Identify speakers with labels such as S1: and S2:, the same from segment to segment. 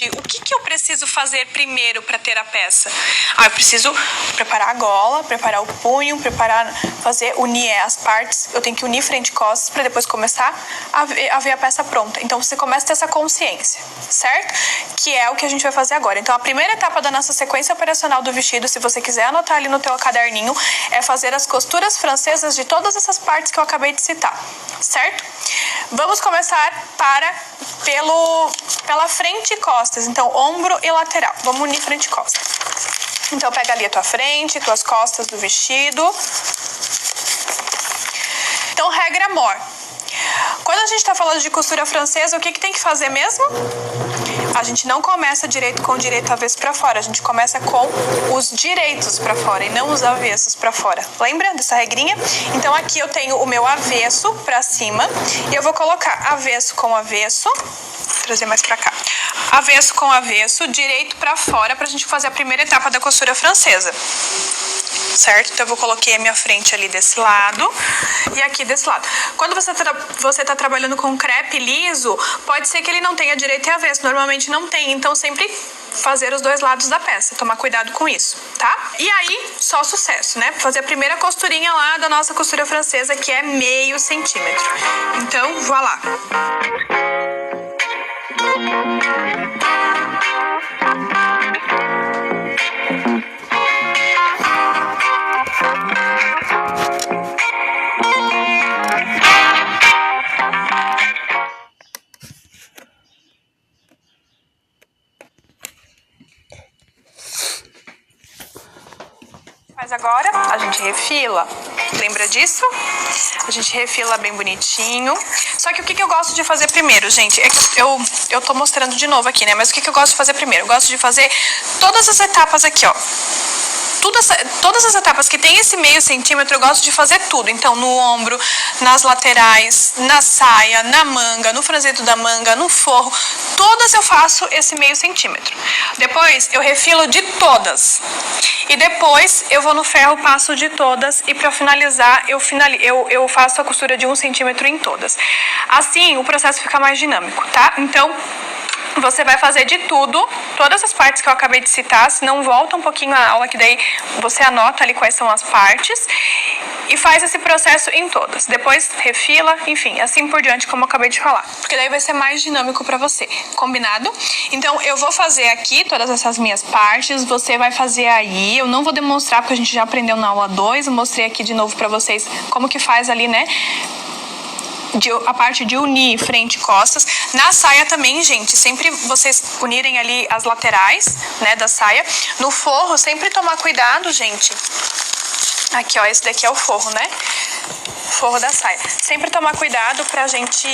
S1: O que eu preciso fazer primeiro para ter a peça? Eu preciso preparar a gola, preparar o punho, unir as partes. Eu tenho que unir frente e costas para depois começar a ver a peça pronta. Então você começa a ter essa consciência, certo? Que é o que a gente vai fazer agora. Então a primeira etapa da nossa sequência operacional do vestido, se você quiser anotar ali no teu caderninho, é fazer as costuras francesas de todas essas partes que eu acabei de citar, certo? Vamos começar pela frente e costas. Então, ombro e lateral. Vamos unir frente e costas. Então, pega ali a tua frente, tuas costas do vestido. Então, regra mor. Quando a gente está falando de costura francesa, o que tem que fazer mesmo? A gente não começa direito com o direito avesso para fora. A gente começa com os direitos para fora e não os avessos para fora. Lembra dessa regrinha? Então, aqui eu tenho o meu avesso para cima e eu vou colocar avesso com avesso. Vou trazer mais para cá. Avesso com avesso, direito para fora, pra gente fazer a primeira etapa da costura francesa. Certo? Então, eu coloquei a minha frente ali desse lado e aqui desse lado. Quando você tá trabalhando com crepe liso, pode ser que ele não tenha direito e avesso. Normalmente não tem, então sempre fazer os dois lados da peça. Tomar cuidado com isso, tá? E aí, só sucesso, né? Fazer a primeira costurinha lá da nossa costura francesa, que é meio centímetro. Então, voilá. Mas agora a gente refila. Lembra disso? A gente refila bem bonitinho. Só que o que eu gosto de fazer primeiro, gente? É que eu tô mostrando de novo aqui, né? Mas o que eu gosto de fazer primeiro? Eu gosto de fazer todas as etapas aqui, ó. Todas as etapas que tem esse meio centímetro, eu gosto de fazer tudo. Então, no ombro, nas laterais, na saia, na manga, no franzito da manga, no forro. Todas eu faço esse meio centímetro. Depois, eu refilo de todas. E depois, eu vou no ferro, passo de todas. E para finalizar, eu faço a costura de 1 centímetro em todas. Assim, o processo fica mais dinâmico, tá? Então, você vai fazer de tudo, todas as partes que eu acabei de citar. Se não, volta um pouquinho a aula, que daí você anota ali quais são as partes e faz esse processo em todas. Depois refila, enfim, assim por diante, como eu acabei de falar, porque daí vai ser mais dinâmico pra você, combinado? Então, eu vou fazer aqui todas essas minhas partes, você vai fazer aí. Eu não vou demonstrar, porque a gente já aprendeu na aula 2, eu mostrei aqui de novo pra vocês como que faz ali, né? A parte de unir frente e costas. Na saia também, gente, sempre vocês unirem ali as laterais, né, da saia. No forro, sempre tomar cuidado, gente. Aqui, ó, esse daqui é o forro, né? Forro da saia. Sempre tomar cuidado pra gente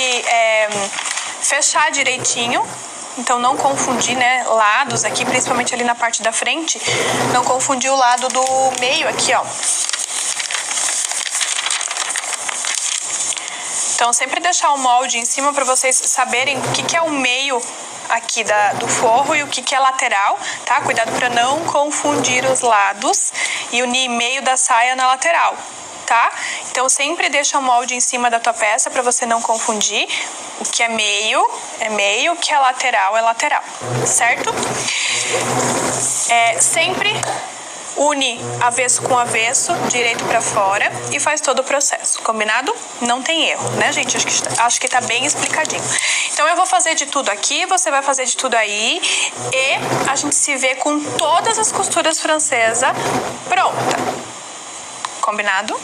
S1: fechar direitinho. Então, não confundir, né, lados aqui, principalmente ali na parte da frente. Não confundir o lado do meio aqui, ó. Então, sempre deixar o molde em cima para vocês saberem o que é o meio aqui do forro e o que é lateral, tá? Cuidado para não confundir os lados e unir meio da saia na lateral, tá? Então, sempre deixa o molde em cima da tua peça para você não confundir. O que é meio, o que é lateral, certo? Sempre une avesso com avesso, direito pra fora e faz todo o processo, combinado? Não tem erro, né, gente? Acho que tá bem explicadinho. Então, eu vou fazer de tudo aqui, você vai fazer de tudo aí e a gente se vê com todas as costuras francesas pronta. Combinado?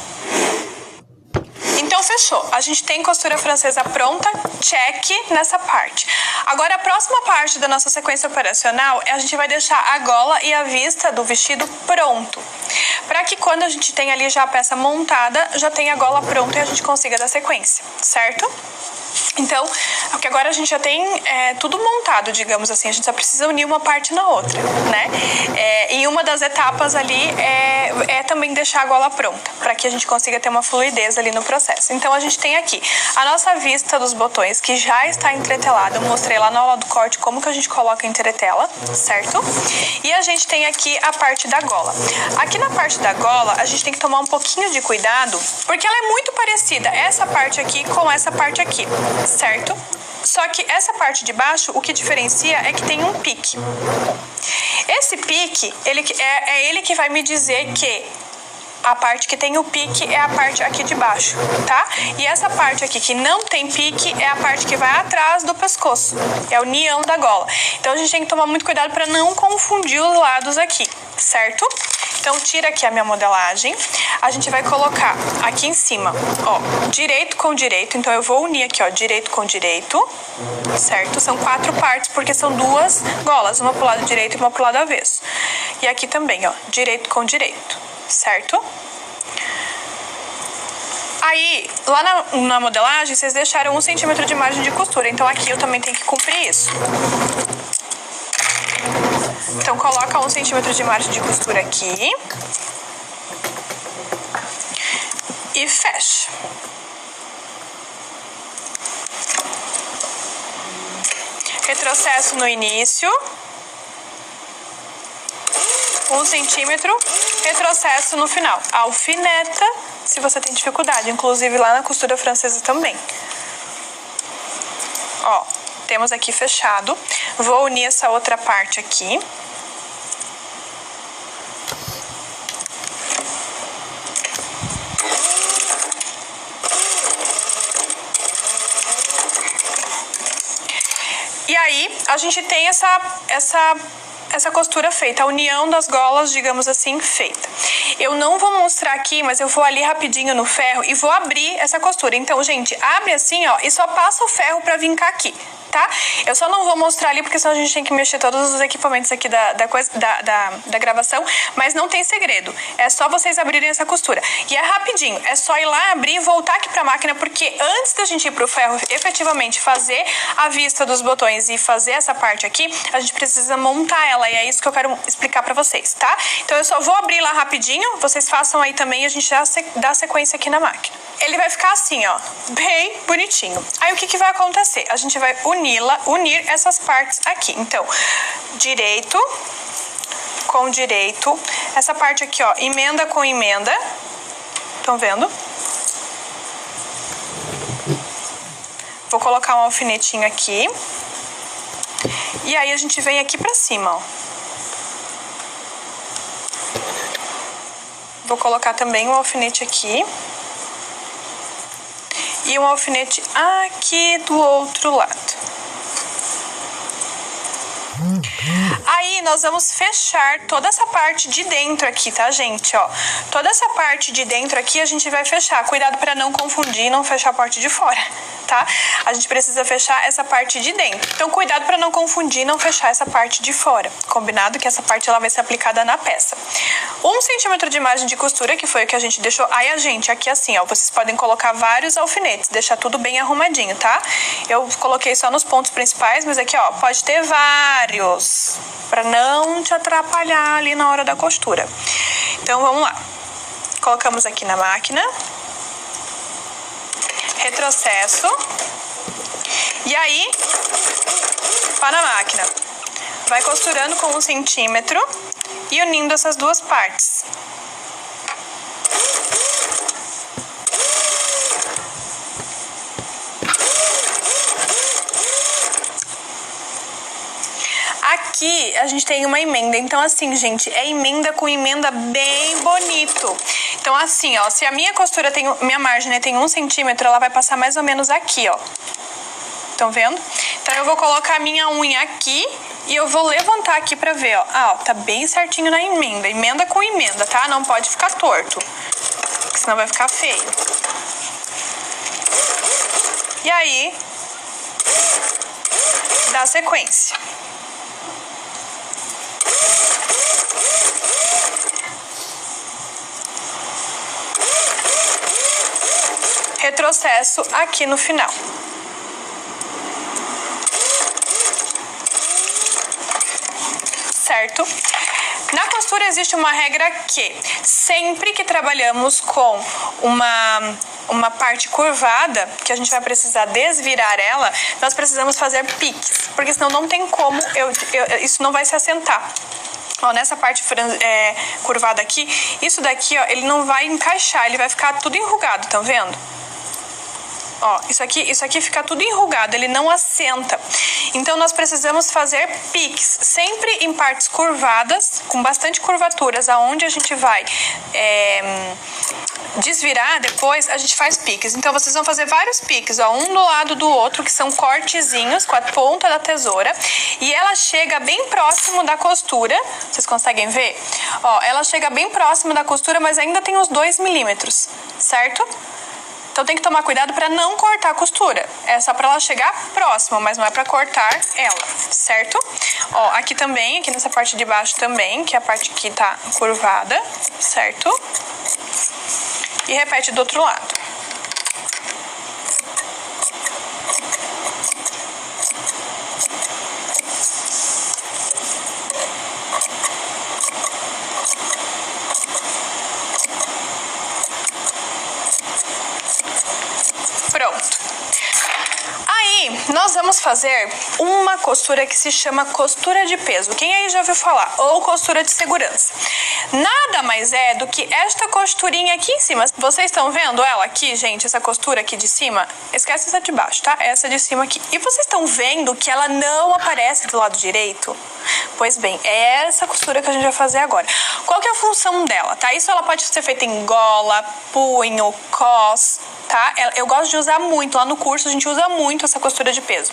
S1: Então, fechou. A gente tem costura francesa pronta, check nessa parte. Agora, a próxima parte da nossa sequência operacional, a gente vai deixar a gola e a vista do vestido pronto. Para que quando a gente tem ali já a peça montada, já tenha a gola pronta e a gente consiga dar sequência, certo? Então, porque agora a gente já tem tudo montado, digamos assim, a gente só precisa unir uma parte na outra, né? E uma das etapas ali é também deixar a gola pronta, para que a gente consiga ter uma fluidez ali no processo. Então, a gente tem aqui a nossa vista dos botões, que já está entretelada. Eu mostrei lá na aula do corte como que a gente coloca a entretela, certo? E a gente tem aqui a parte da gola. Aqui na parte da gola, a gente tem que tomar um pouquinho de cuidado, porque ela é muito parecida, essa parte aqui com essa parte aqui, certo? Só que essa parte de baixo, o que diferencia é que tem um pique. Esse pique, ele que vai me dizer que a parte que tem o pique é a parte aqui de baixo, tá? E essa parte aqui que não tem pique é a parte que vai atrás do pescoço. É a união da gola. Então, a gente tem que tomar muito cuidado para não confundir os lados aqui, certo? Então, tira aqui a minha modelagem. A gente vai colocar aqui em cima, ó, direito com direito. Então, eu vou unir aqui, ó, direito com direito, certo? São 4 partes, porque são 2 golas, uma pro lado direito e uma pro lado avesso. E aqui também, ó, direito com direito, certo? Aí, lá na modelagem, vocês deixaram 1 centímetro de margem de costura. Então, aqui eu também tenho que cumprir isso. Então, coloca 1 centímetro de margem de costura aqui. E fecha. Retrocesso no início. 1 centímetro. Retrocesso no final. Alfineta, se você tem dificuldade. Inclusive, lá na costura francesa também. Ó, temos aqui fechado. Vou unir essa outra parte aqui. E aí, a gente tem essa costura feita, a união das golas, digamos assim, feita. Eu não vou mostrar aqui, mas eu vou ali rapidinho no ferro e vou abrir essa costura. Então, gente, abre assim, ó, e só passa o ferro pra vincar aqui, tá? Eu só não vou mostrar ali, porque senão a gente tem que mexer todos os equipamentos aqui da gravação, mas não tem segredo. É só vocês abrirem essa costura. E é rapidinho, é só ir lá, abrir e voltar aqui pra máquina, porque antes da gente ir pro ferro, efetivamente fazer a vista dos botões e fazer essa parte aqui, a gente precisa montar ela, e é isso que eu quero explicar pra vocês, tá? Então, eu só vou abrir lá rapidinho, vocês façam aí também e a gente já dá sequência aqui na máquina. Ele vai ficar assim, ó, bem bonitinho. Aí, o que vai acontecer? A gente vai unir essas partes aqui. Então, direito com direito. Essa parte aqui, ó, emenda com emenda. Estão vendo? Vou colocar um alfinetinho aqui. E aí, a gente vem aqui pra cima, ó. Vou colocar também um alfinete aqui. E um alfinete aqui do outro lado. Aí, nós vamos fechar toda essa parte de dentro aqui, tá, gente? Ó, toda essa parte de dentro aqui a gente vai fechar. Cuidado para não confundir e não fechar a parte de fora, tá? A gente precisa fechar essa parte de dentro. Então, cuidado para não confundir e não fechar essa parte de fora. Combinado que essa parte ela vai ser aplicada na peça. 1 centímetro de margem de costura, que foi o que a gente deixou. Aí, a gente, aqui assim, ó, vocês podem colocar vários alfinetes, deixar tudo bem arrumadinho, tá? Eu coloquei só nos pontos principais, mas aqui, ó, pode ter vários, para não te atrapalhar ali na hora da costura. Então, vamos lá. Colocamos aqui na máquina. Retrocesso. E aí, pá na máquina. Vai costurando com 1 centímetro e unindo essas duas partes. Aqui a gente tem uma emenda, então assim, gente, é emenda com emenda bem bonito. Então assim, ó, se a minha costura tem, minha margem, né, tem 1 centímetro, ela vai passar mais ou menos aqui, ó. Estão vendo? Então eu vou colocar a minha unha aqui e eu vou levantar aqui pra ver, ó. Ah, ó, tá bem certinho na emenda, emenda com emenda, tá? Não pode ficar torto, porque senão vai ficar feio. E aí, dá sequência. Retrocesso aqui no final. Certo? Na costura existe uma regra que sempre que trabalhamos com uma parte curvada, que a gente vai precisar desvirar ela, nós precisamos fazer piques, porque senão não tem como, isso não vai se assentar. Ó, nessa parte curvada aqui, isso daqui, ó, ele não vai encaixar, ele vai ficar tudo enrugado, tá vendo? Ó, isso aqui fica tudo enrugado, ele não assenta. Então, nós precisamos fazer piques, sempre em partes curvadas, com bastante curvaturas, aonde a gente vai desvirar depois, a gente faz piques. Então, vocês vão fazer vários piques, ó, um do lado do outro, que são cortezinhos com a ponta da tesoura, e ela chega bem próximo da costura. Vocês conseguem ver? Ó, ela chega bem próximo da costura, mas ainda tem uns 2 milímetros, certo? Então tem que tomar cuidado para não cortar a costura. É só para ela chegar próxima, mas não é para cortar ela, certo? Ó, aqui também, aqui nessa parte de baixo também, que é a parte que tá curvada, certo? E repete do outro lado. Pronto. Aí, nós vamos fazer uma costura que se chama costura de peso. Quem aí já ouviu falar? Ou costura de segurança. Nada mais é do que esta costurinha aqui em cima. Vocês estão vendo ela aqui, gente? Essa costura aqui de cima? Esquece essa de baixo, tá? Essa de cima aqui. E vocês estão vendo que ela não aparece do lado direito? Pois bem, é essa costura que a gente vai fazer agora. Qual que é a função dela, tá? Isso ela pode ser feita em gola, punho, cos, tá? Eu gosto de usar muito. Lá no curso a gente usa muito essa costura de peso.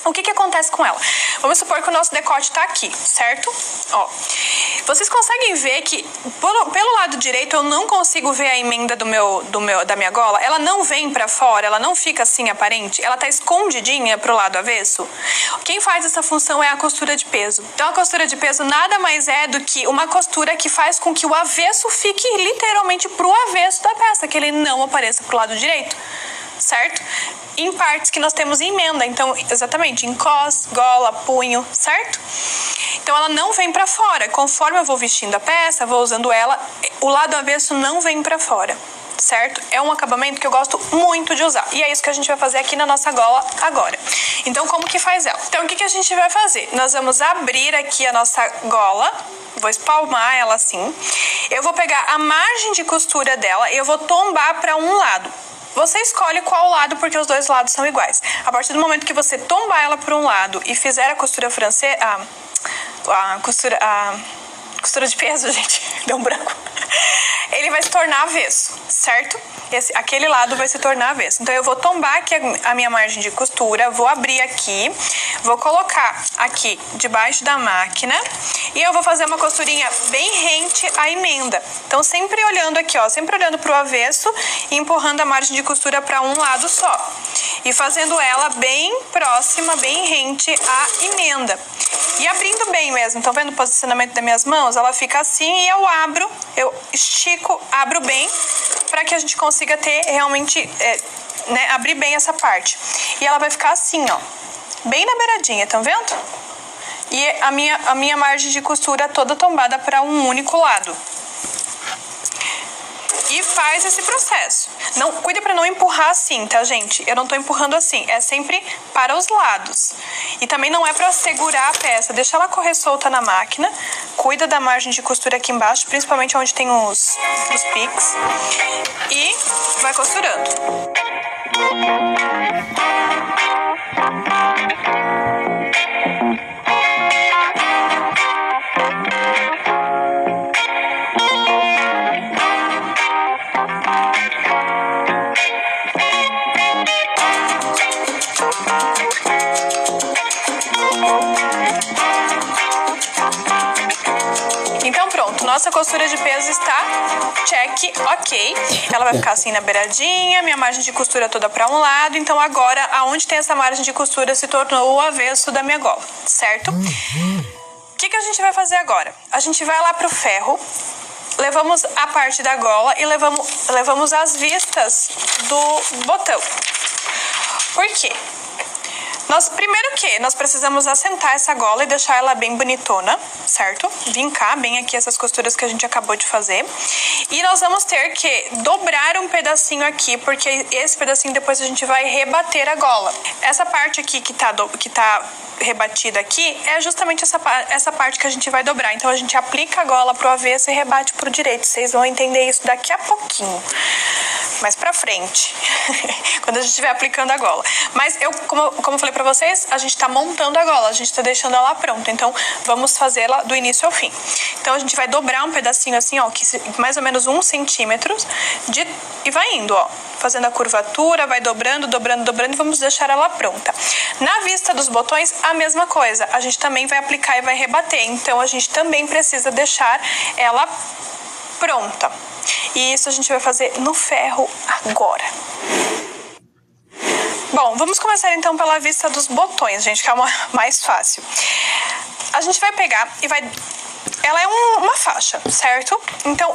S1: O que acontece com ela? Vamos supor que o nosso decote tá aqui, certo? Ó, vocês conseguem ver que pelo lado direito eu não consigo ver a emenda da minha gola? Ela não vem pra fora, ela não fica assim aparente, ela tá escondidinha pro lado avesso. Quem faz essa função é a costura de peso. Então a costura de peso nada mais é do que uma costura que faz com que o avesso fique literalmente pro avesso da peça, que ele não apareça pro lado direito, certo? Em partes que nós temos emenda, então exatamente em cos, gola, punho, certo? Então ela não vem pra fora. Conforme eu vou vestindo a peça, vou usando ela, o lado avesso não vem pra fora, certo? É um acabamento que eu gosto muito de usar. E é isso que a gente vai fazer aqui na nossa gola agora. Então como que faz ela? Então o que a gente vai fazer? Nós vamos abrir aqui a nossa gola, vou espalmar ela assim. Eu vou pegar a margem de costura dela e eu vou tombar pra um lado. Você escolhe qual lado, porque os dois lados são iguais. A partir do momento que você tombar ela por um lado e fizer a costura francesa... A costura de peso, gente, deu um branco. Ele vai se tornar avesso, certo? Aquele lado vai se tornar avesso. Então eu vou tombar aqui a minha margem de costura, vou abrir aqui, vou colocar aqui debaixo da máquina e eu vou fazer uma costurinha bem rente à emenda. Então sempre olhando aqui, ó, sempre olhando pro avesso e empurrando a margem de costura para um lado só. E fazendo ela bem próxima, bem rente à emenda. E abrindo bem mesmo, estão vendo o posicionamento das minhas mãos? Ela fica assim e eu abro, eu estico, abro bem, para que a gente consiga ter realmente, né, abrir bem essa parte. E ela vai ficar assim, ó, bem na beiradinha, estão vendo? E a minha margem de costura toda tombada para um único lado. E faz esse processo. Não, cuida para não empurrar assim, tá, gente? Eu não tô empurrando assim, é sempre para os lados. E também não é para segurar a peça, deixa ela correr solta na máquina. Cuida da margem de costura aqui embaixo, principalmente onde tem os piques. E vai costurando. Então pronto, nossa costura de peso está check, ok. Ela vai ficar assim na beiradinha, minha margem de costura toda para um lado. Então agora, aonde tem essa margem de costura se tornou o avesso da minha gola, certo? O que a gente vai fazer agora? A gente vai lá pro ferro, levamos a parte da gola e levamos as vistas do botão. Por quê? Primeiro que nós precisamos assentar essa gola e deixar ela bem bonitona, certo? Vincar bem aqui essas costuras que a gente acabou de fazer. E nós vamos ter que dobrar um pedacinho aqui, porque esse pedacinho depois a gente vai rebater a gola. Essa parte aqui que tá rebatida aqui é justamente essa parte que a gente vai dobrar. Então a gente aplica a gola pro avesso e rebate pro direito. Vocês vão entender isso daqui a pouquinho. mais pra frente, quando a gente estiver aplicando a gola. Mas como eu falei pra vocês, a gente tá montando a gola, a gente tá deixando ela pronta, então vamos fazê-la do início ao fim. Então a gente vai dobrar um pedacinho assim, ó, que mais ou menos 1 centímetro e vai indo, ó, fazendo a curvatura, vai dobrando, dobrando, dobrando e vamos deixar ela pronta. Na vista dos botões, a mesma coisa, a gente também vai aplicar e vai rebater, então a gente também precisa deixar ela pronta. E isso a gente vai fazer no ferro agora. Bom, vamos começar então pela vista dos botões, gente, que é uma mais fácil. A gente vai pegar e vai... Ela é uma faixa, certo? Então,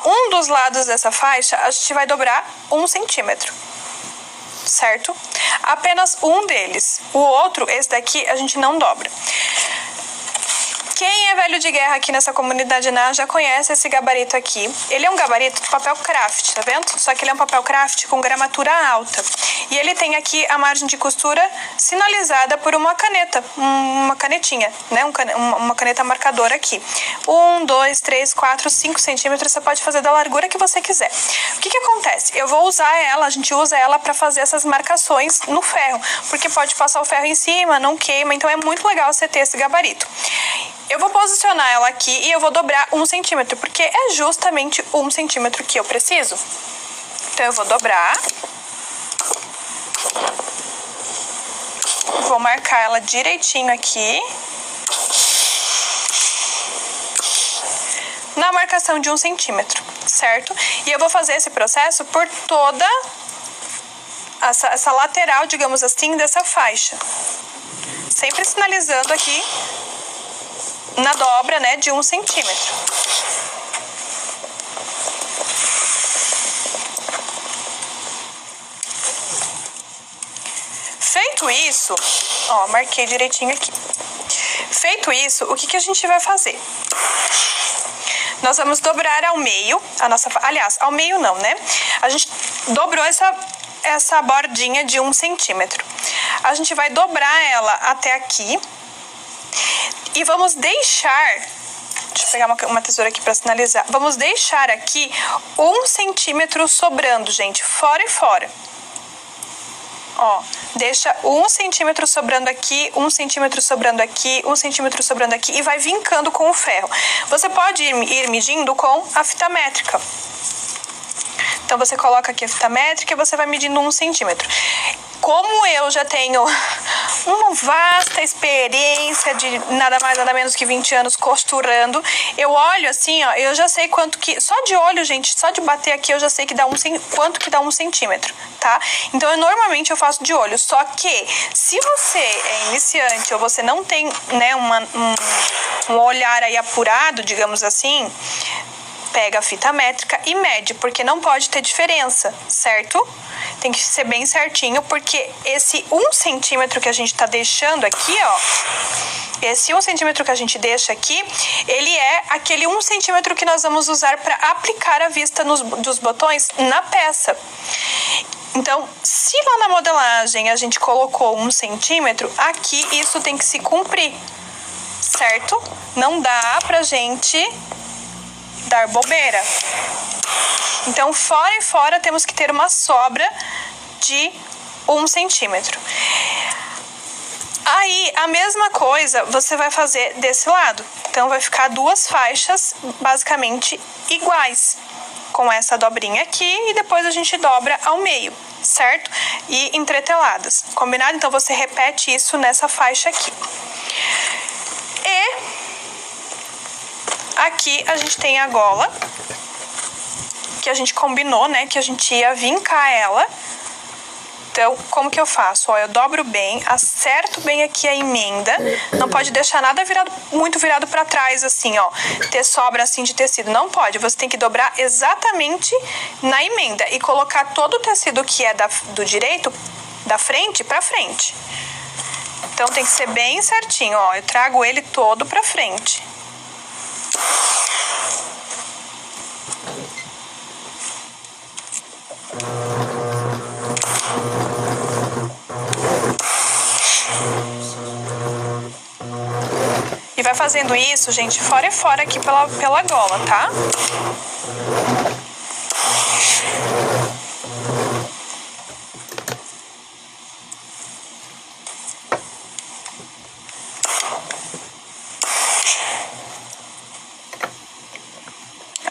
S1: um dos lados dessa faixa, a gente vai dobrar 1 centímetro, certo? Apenas um deles. O outro, esse daqui, a gente não dobra. Quem é velho de guerra aqui nessa comunidade já conhece esse gabarito aqui. Ele é um gabarito de papel craft, tá vendo? Só que ele é um papel craft com gramatura alta. E ele tem aqui a margem de costura sinalizada por uma caneta, uma canetinha, né? Uma caneta marcadora aqui. 1, 2, 3, 4, 5 centímetros, você pode fazer da largura que você quiser. O que acontece? Eu vou usar ela, a gente usa ela para fazer essas marcações no ferro, porque pode passar o ferro em cima, não queima, então é muito legal você ter esse gabarito. Eu vou posicionar ela aqui e eu vou dobrar 1 centímetro, porque é justamente 1 centímetro que eu preciso. Então eu vou dobrar. Vou marcar ela direitinho aqui. Na marcação de 1 centímetro, certo? E eu vou fazer esse processo por toda essa lateral, digamos assim, dessa faixa. Sempre sinalizando aqui na dobra, né, de 1 centímetro. Feito isso, ó, marquei direitinho aqui. Feito isso, o que a gente vai fazer? Nós vamos dobrar ao meio a nossa... Aliás, ao meio não, né? A gente dobrou essa bordinha de 1 centímetro. A gente vai dobrar ela até aqui. E vamos deixar... Deixa eu pegar uma tesoura aqui para sinalizar. Vamos deixar aqui 1 centímetro sobrando, gente. Fora e fora. Ó, deixa 1 centímetro sobrando aqui, 1 centímetro sobrando aqui, 1 centímetro sobrando aqui e vai vincando com o ferro. Você pode ir medindo com a fita métrica. Então, você coloca aqui a fita métrica e você vai medindo 1 centímetro. Como eu já tenho uma vasta experiência de nada mais, nada menos que 20 anos costurando, eu olho assim, ó, eu já sei quanto que... Só de olho, gente, só de bater aqui eu já sei que dá quanto que dá 1 centímetro, tá? Então, normalmente eu faço de olho. Só que, se você é iniciante ou você não tem, né, um olhar aí apurado, digamos assim... Pega a fita métrica e mede, porque não pode ter diferença, certo? Tem que ser bem certinho, porque esse 1 centímetro que a gente tá deixando aqui, ó, esse 1 centímetro que a gente deixa aqui, ele é aquele 1 centímetro que nós vamos usar para aplicar a vista dos botões na peça. Então, se lá na modelagem a gente colocou 1 centímetro, aqui isso tem que se cumprir, certo? Não dá pra gente... dar bobeira. Então, fora e fora temos que ter uma sobra de 1 centímetro. Aí, a mesma coisa você vai fazer desse lado. Então, vai ficar 2 faixas basicamente iguais, com essa dobrinha aqui e depois a gente dobra ao meio, certo? E entreteladas. Combinado? Então, você repete isso nessa faixa aqui. E aqui a gente tem a gola, que a gente combinou, né, que a gente ia vincar ela. Então, como que eu faço? Ó, eu dobro bem, acerto bem aqui a emenda. Não pode deixar nada muito virado pra trás, assim, ó. Ter sobra, assim, de tecido. Não pode. Você tem que dobrar exatamente na emenda e colocar todo o tecido que é do direito, da frente pra frente. Então, tem que ser bem certinho, ó. Eu trago ele todo pra frente. E vai fazendo isso, gente, fora e fora aqui pela gola, tá?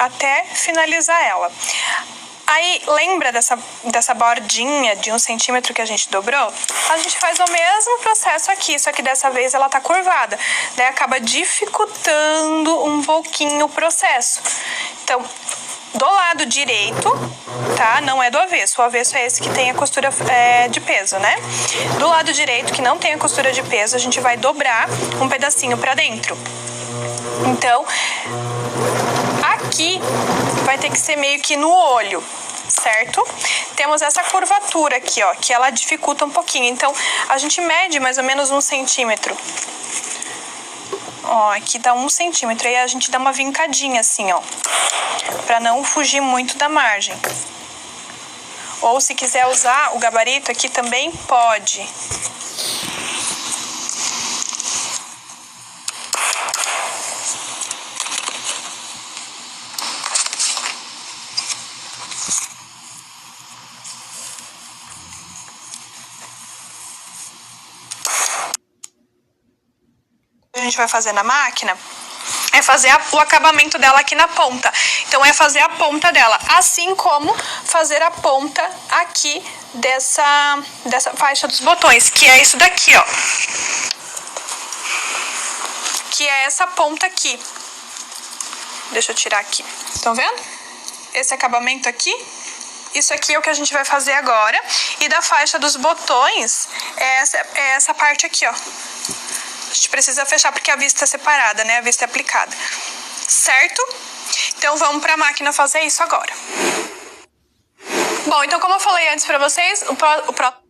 S1: até finalizar ela. Aí, lembra dessa bordinha de 1 centímetro que a gente dobrou? A gente faz o mesmo processo aqui, só que dessa vez ela tá curvada. Daí acaba dificultando um pouquinho o processo. Então, do lado direito, tá? Não é do avesso. O avesso é esse que tem a costura de peso, né? Do lado direito, que não tem a costura de peso, a gente vai dobrar um pedacinho pra dentro. Então, aqui vai ter que ser meio que no olho, certo? Temos essa curvatura aqui, ó, que ela dificulta um pouquinho. Então, a gente mede mais ou menos 1 centímetro. Ó, aqui dá 1 centímetro. Aí a gente dá uma vincadinha assim, ó, pra não fugir muito da margem. Ou se quiser usar o gabarito aqui também pode. A gente vai fazer na máquina é fazer o acabamento dela aqui na ponta. Então é fazer a ponta dela, assim como fazer a ponta aqui dessa faixa dos botões, que é isso daqui, ó. Que é essa ponta aqui. Deixa eu tirar aqui. Estão vendo? Esse acabamento aqui. Isso aqui é o que a gente vai fazer agora. E da faixa dos botões é essa parte aqui, ó. A gente precisa fechar porque a vista é separada, né? A vista é aplicada. Certo? Então vamos pra máquina fazer isso agora. Bom, então como eu falei antes pra vocês, o próximo